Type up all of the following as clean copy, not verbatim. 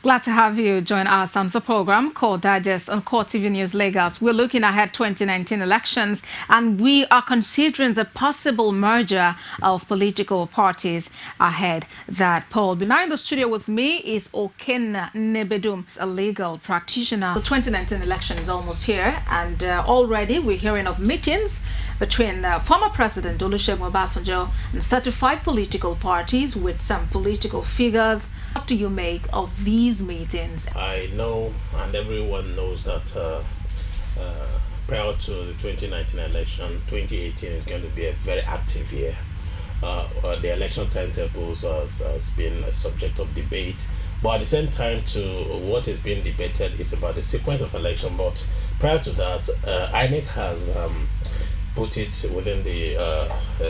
Glad to have you join us on the program called Digest on Core TV News Lagos. We're looking ahead 2019 elections and we are considering the possible merger of political parties ahead that poll. Now in the studio with me is Okenna Nebedum, a legal practitioner. The 2019 election is almost here and already we're hearing of meetings between former President Olusegun Obasanjo and 35 political parties with some political figures. What do you make of these meetings? I know, and everyone knows that prior to the 2019 election, 2018 is going to be a very active year. The election timetables has been a subject of debate, but at the same time, to what is being debated is about the sequence of election. But prior to that, INEC has put it within the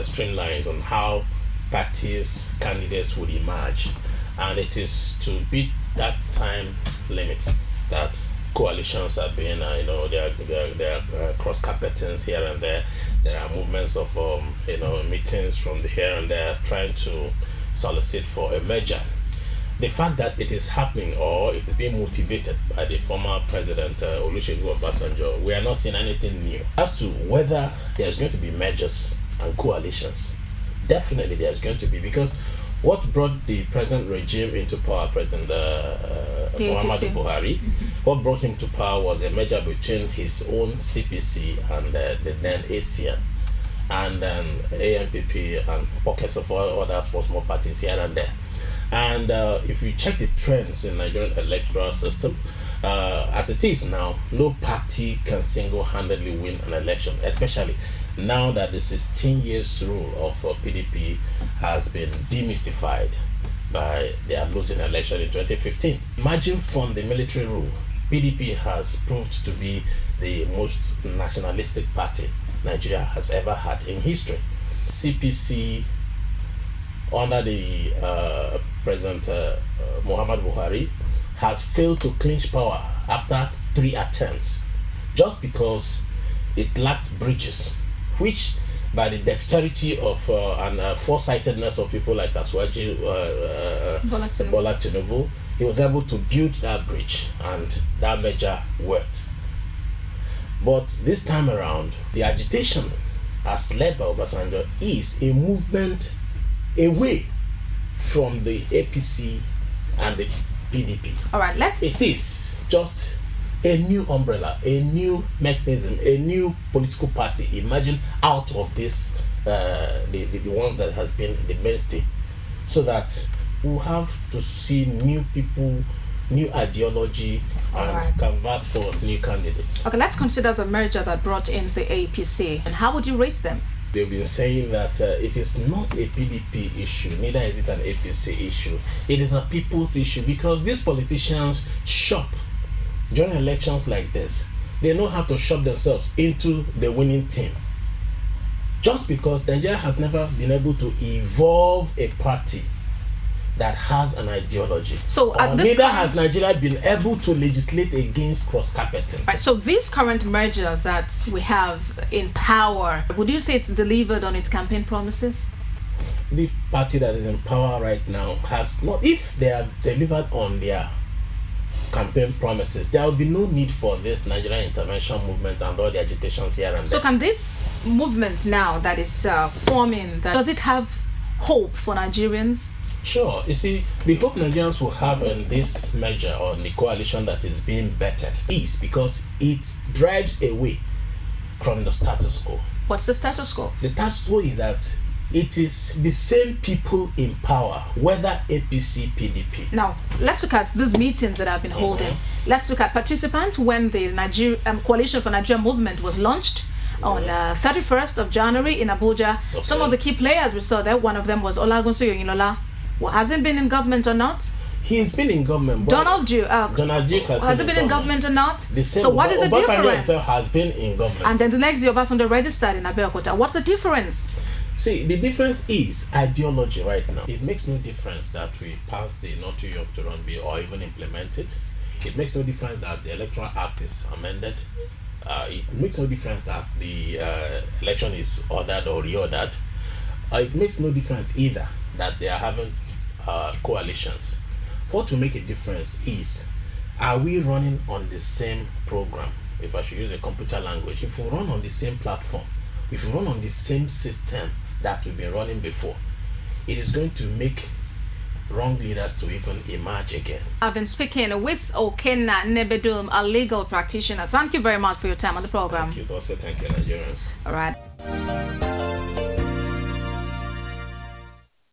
streamlines on how parties, candidates would emerge. And it is to beat that time limit that coalitions have been, there are cross carpetings here and there. There are movements of, meetings from the here and there trying to solicit for a merger. The fact that it is happening or it is being motivated by the former president Olusegun Obasanjo, we are not seeing anything new. As to whether there's going to be mergers and coalitions, definitely there's going to be, because what brought the present regime into power, President Muhammadu Buhari, what brought him to power was a merger between his own CPC and the then ACN, and then AMPP and pockets of other small parties here and there. And if you check the trends in Nigerian electoral system, as it is now, no party can single-handedly win an election, especially now that the 16 years rule of PDP has been demystified by their losing election in 2015. Imagine from the military rule, PDP has proved to be the most nationalistic party Nigeria has ever had in history. CPC, under the President Muhammadu Buhari, has failed to clinch power after 3 attempts just because it lacked bridges, which by the dexterity of and foresightedness of people like Aswaji Bola Tinubu, he was able to build that bridge and that measure worked. But this time around, the agitation as led by Obasanjo is a movement away from the APC and the PDP. All right, It is just a new umbrella, a new mechanism, a new political party emerging out of this, the one that has been the mainstay, so that we'll have to see new people, new ideology, and canvas for new candidates. Okay, let's consider the merger that brought in the APC. And how would you rate them? They've been saying that it is not a PDP issue, neither is it an APC issue. It is a people's issue, because these politicians shop during elections like this. They know how to shop themselves into the winning team. Just because Nigeria has never been able to evolve a party that has an ideology. So neither has Nigeria been able to legislate against cross-carpeting. Right, so this current merger that we have in power, would you say it's delivered on its campaign promises? The party that is in power right now has not. If they have delivered on their campaign promises, there will be no need for this Nigerian intervention movement and all the agitations here and there. So can this movement now that is forming, does it have hope for Nigerians? Sure. You see, the hope Nigerians will have in this measure, on the coalition that is being bettered, is because it drives away from the status quo. What's the status quo? The status quo is that it is the same people in power, whether APC, PDP. Now, let's look at these meetings that I've been holding. Let's look at participants when the Coalition for Nigeria movement was launched on 31st of January in Abuja. Okay. Some of the key players we saw there, one of them was Olagunso Oyinlola. Well, has he been in government or not? He's been in government. Donald Duke has he been in government or not? The same. So what is the difference? Himself has been in government. And then the next year, Obasanjo registered in Abeokuta. What's the difference? See, the difference is ideology right now. It makes no difference that we pass the Not Too Young to Run bill or even implement it. It makes no difference that the Electoral Act is amended. It makes no difference that the election is ordered or reordered. It makes no difference either that they are having coalitions. What will make a difference is, are we running on the same program? If I should use a computer language, if we run on the same platform, if we run on the same system that we've been running before, it is going to make wrong leaders to even emerge again. I've been speaking with Okenna Nebedum, a legal practitioner. Thank you very much for your time on the program. Thank you, also. Thank you, Nigerians. All right.